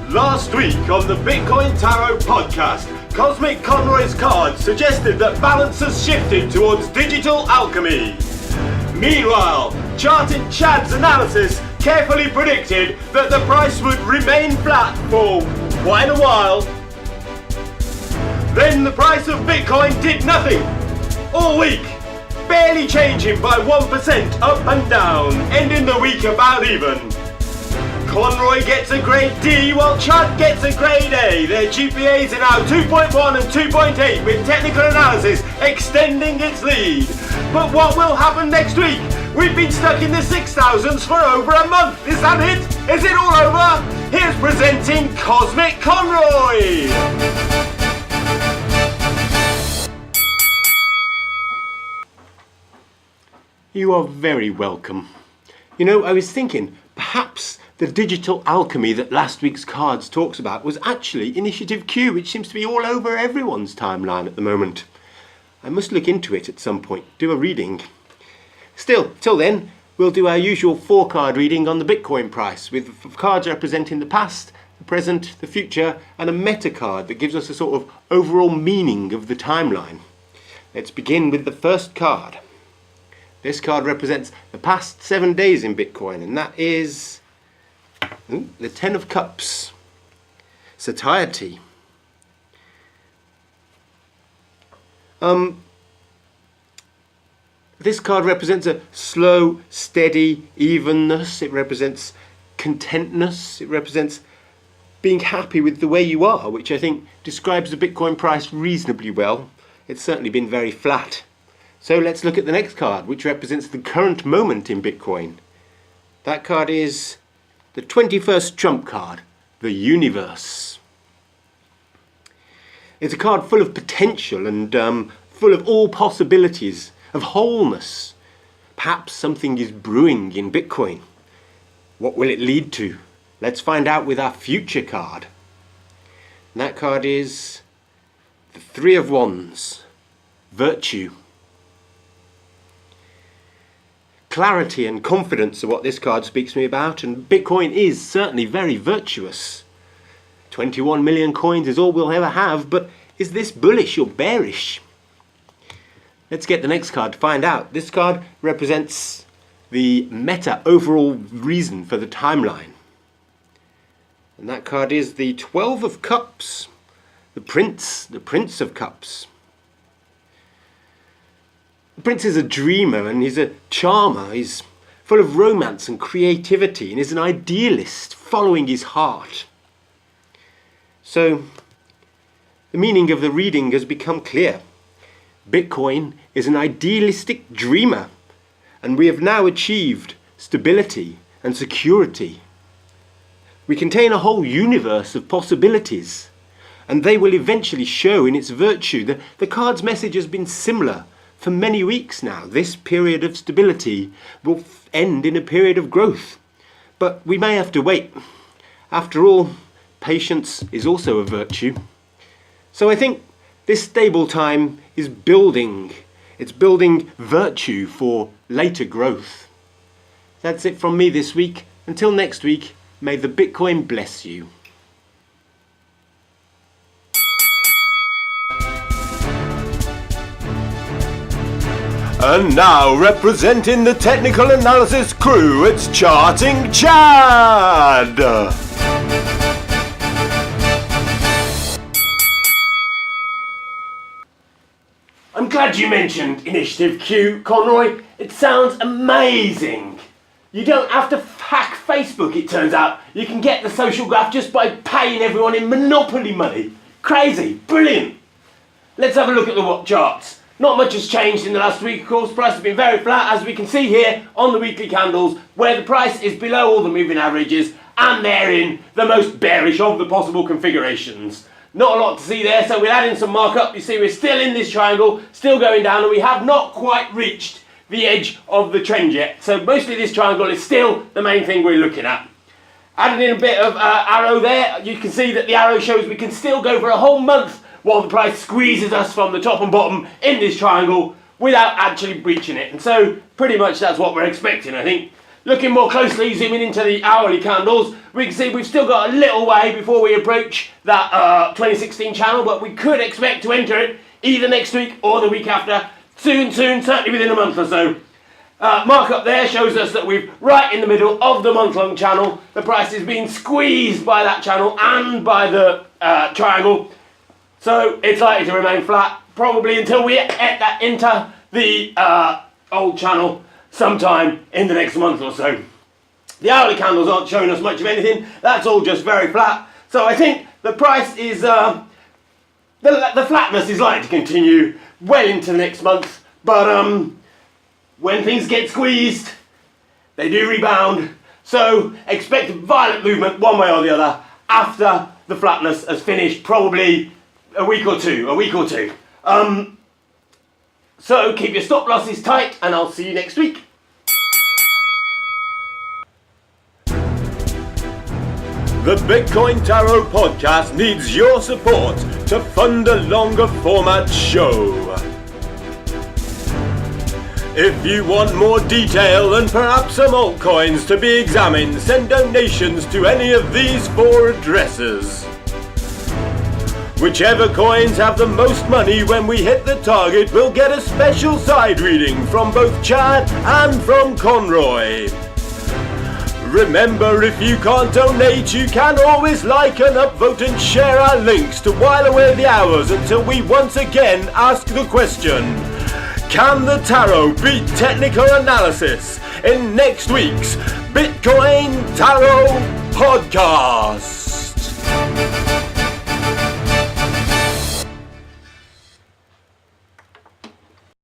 Last week on the Bitcoin Tarot podcast, Cosmic Conroy's cards suggested that balance has shifted towards digital alchemy. Meanwhile, Charting Chad's analysis carefully predicted that the price would remain flat for quite a while. Then the price of Bitcoin did nothing all week, barely changing by 1% up and down, ending the week about even. Conroy gets a grade D while Chad gets a grade A. Their GPAs are now 2.1 and 2.8 with technical analysis extending its lead. But what will happen next week? We've been stuck in the 6,000s for over a month. Is that it? Is it all over? Here's presenting Cosmic Conroy. You are very welcome. You know, I was thinking, perhaps the digital alchemy that last week's cards talks about was actually Initiative Q, which seems to be all over everyone's timeline at the moment. I must look into it at some point, do a reading. Still, till then, we'll do our usual 4-card reading on the Bitcoin price, with cards representing the past, the present, the future, and a meta card that gives us a sort of overall meaning of the timeline. Let's begin with the first card. This card represents the past 7 days in Bitcoin, and that is the 10 of Cups, Satiety. This card represents a slow, steady evenness. It represents contentness. It represents being happy with the way you are, which I think describes the Bitcoin price reasonably well. It's certainly been very flat. So let's look at the next card, which represents the current moment in Bitcoin. That card is the 21st trump card, the Universe. It's a card full of potential and full of all possibilities, of wholeness. Perhaps something is brewing in Bitcoin. What will it lead to? Let's find out with our future card. And that card is the 3 of Wands, Virtue. Clarity and confidence are what this card speaks to me about, and Bitcoin is certainly very virtuous. 21 million coins is all we'll ever have, but is this bullish or bearish? Let's get the next card to find out. This card represents the meta overall reason for the timeline. And that card is the 12 of Cups, the Prince of Cups. The Prince is a dreamer and he's a charmer. He's full of romance and creativity and is an idealist following his heart. So the meaning of the reading has become clear. Bitcoin is an idealistic dreamer, and we have now achieved stability and security. We contain a whole universe of possibilities, and they will eventually show in its virtue. The card's message has been similar for many weeks now. This period of stability will end in a period of growth, but we may have to wait. After all, patience is also a virtue. So I think this stable time is building. It's building virtue for later growth. That's it from me this week. Until next week, may the Bitcoin bless you. And now, representing the technical analysis crew, it's Charting Chad! I'm glad you mentioned Initiative Q, Conroy. It sounds amazing. You don't have to hack Facebook, it turns out. You can get the social graph just by paying everyone in Monopoly money. Crazy, brilliant. Let's have a look at the what charts. Not much has changed in the last week, of course. Price has been very flat, as we can see here on the weekly candles, where the price is below all the moving averages, and they're in the most bearish of the possible configurations. Not a lot to see there, so we'll add in some markup. You see we're still in this triangle, still going down, and we have not quite reached the edge of the trend yet. So mostly this triangle is still the main thing we're looking at. Adding in a bit of arrow there, you can see that the arrow shows we can still go for a whole month while the price squeezes us from the top and bottom in this triangle without actually breaching it. And so pretty much that's what we're expecting, I think. looking more closely, zooming into the hourly candles, we can see we've still got a little way before we approach that 2016 channel, but we could expect to enter it either next week or the week after. Soon, certainly within a month or so. Mark up there shows us that we're right in the middle of the month-long channel. The price is being squeezed by that channel and by the triangle. So it's likely to remain flat, probably until we enter the old channel sometime in the next month or so. The hourly candles aren't showing us much of anything. That's all just very flat. So I think the price is, the flatness is likely to continue well into the next month. But when things get squeezed, they do rebound. So expect violent movement one way or the other after the flatness has finished, probably a week or two. So keep your stop losses tight, and I'll see you next week. The Bitcoin Tarot podcast needs your support to fund a longer format show. If you want more detail and perhaps some altcoins to be examined, send donations to any of these 4 addresses. Whichever coins have the most money when we hit the target will get a special side reading from both Chad and from Conroy. Remember, if you can't donate, you can always like and upvote and share our links to while away the hours until we once again ask the question: can the tarot beat technical analysis in next week's Bitcoin Tarot podcast?